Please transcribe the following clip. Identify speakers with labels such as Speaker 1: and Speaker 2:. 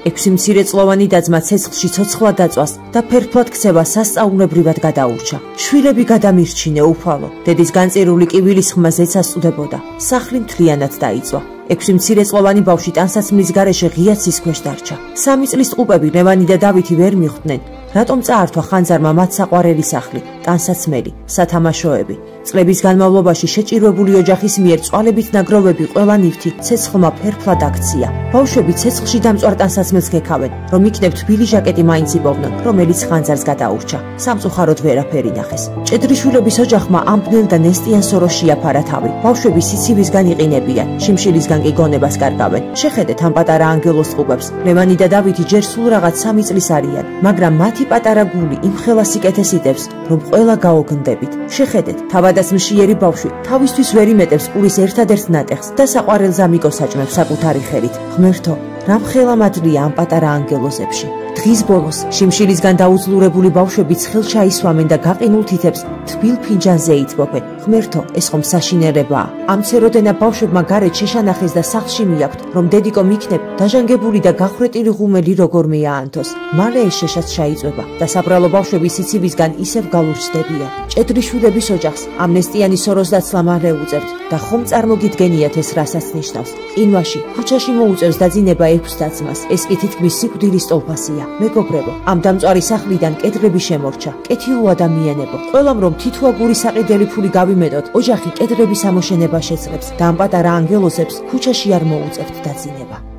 Speaker 1: 6 მცირეწლოვანი დაძმა ცეცხლში ცოცხლად დაწვას და ფერფლად ქცევა სასწაულებრივად გადაურჩა. შვილები გადამირჩინე უფალო. დედის განწირული კივილის ხმა ზეცასწუდებოდა. სახლი მთლიანად დაიწვა. 6 მცირეწლოვანი ბავშვი ტანსაცმლის გარეშე ღია ცის ქვეშ დარჩა. 3 წლის ტყუპები ლევანი და დავითი ვერ მიხვდნენ, რატომ წაართვა ხანძარმა მათ საყვარელი სახლი, ტანსაცმელი, სათამაშოები. წლების განმავლობაში შეჭირვებული ოჯახის მიერ წვალებით ნაგროვები ყველა ნივთი ცეცხლმა ფერფლად აქცია. ბავშვები ცეცხლში დამწვარ ტანსაცმელს გეკავენ, რომ იქნებ თბილი ჟაკეტი მაინც იბოვნონ, რომელიც ხანძარს გადაურჩა. სამწუხაროდ ვერაფერი ნახეს. ჭედრიშვილების ოჯახმა ამბნელ და ნესტიან სოროს შეაფარა თავი. ბავშვები სიცივისგან იყინებიან, შიმშილისგან კი გონებას კარგავენ. შეხედეთ ამ პატარა ანგელოს ტყუპებს. ლევანი და დავითი ჯერ სულ რაღაც 3 წლის არიან, მაგრამ მათი პატარა გული იმხელა სიკეთეს იტევს, რომ ყველა გაოგნდებით. შეხედეთ, თავადაც მშიერი ბავშვი თავისთვის ვერ იმეტებს ყურის ერთადერთ ნატეხს და საყვარელს ამიკოს აჭმევს საკუთარი ხელით. ღმერთო, რამხელა მადლია ამ პატარა ანგელოზებში. დღის ბოლოს შიმშილისგან დაუძლურებული ბავშვები ცხელ ჩაისვამენ და გაყინულ თითებს თბილ ფინჯანზე ითბობენ. ღმერთო, ეს ხომ საშინელებაა. ამცეროდენა ბავშვებმა გარეთ შეშანახეს და სახლში მიაქვთ, რომ დედიკო მიქნებ დაჟანგებული და გახრეტილი ღუმელი როგორმე აანთოს. მალე ეს შეშაც ჩაიწვება და საბრალო ბავშვები სიცივისგან ისევ გალურჯდებიან. ჭედრიშვილების ოჯახს ამნესტიანი სოროს დაცლა მალე უწევთ და ხომ წარმოგიდგენიათ ეს რასაც ნიშნავს. ყინვაში, ქუჩაში მოუწევს დაძინება 6 დაძმას. ეს კი თითქმის სიკვდილის ტოლფასია. მეგობრებო, ამ დამწვარი სახლიდან კედლები შემორჩა. კეთილო ადამიანებო, ყველამ რომ თითოაგური საყიდელი ფული გავიმეტოთ, ოჯახი კედლების ამოშენება შეძლებს და ამ პატარა ანგელოზებს ქუჩაში არ მოუწევთ დაძინება.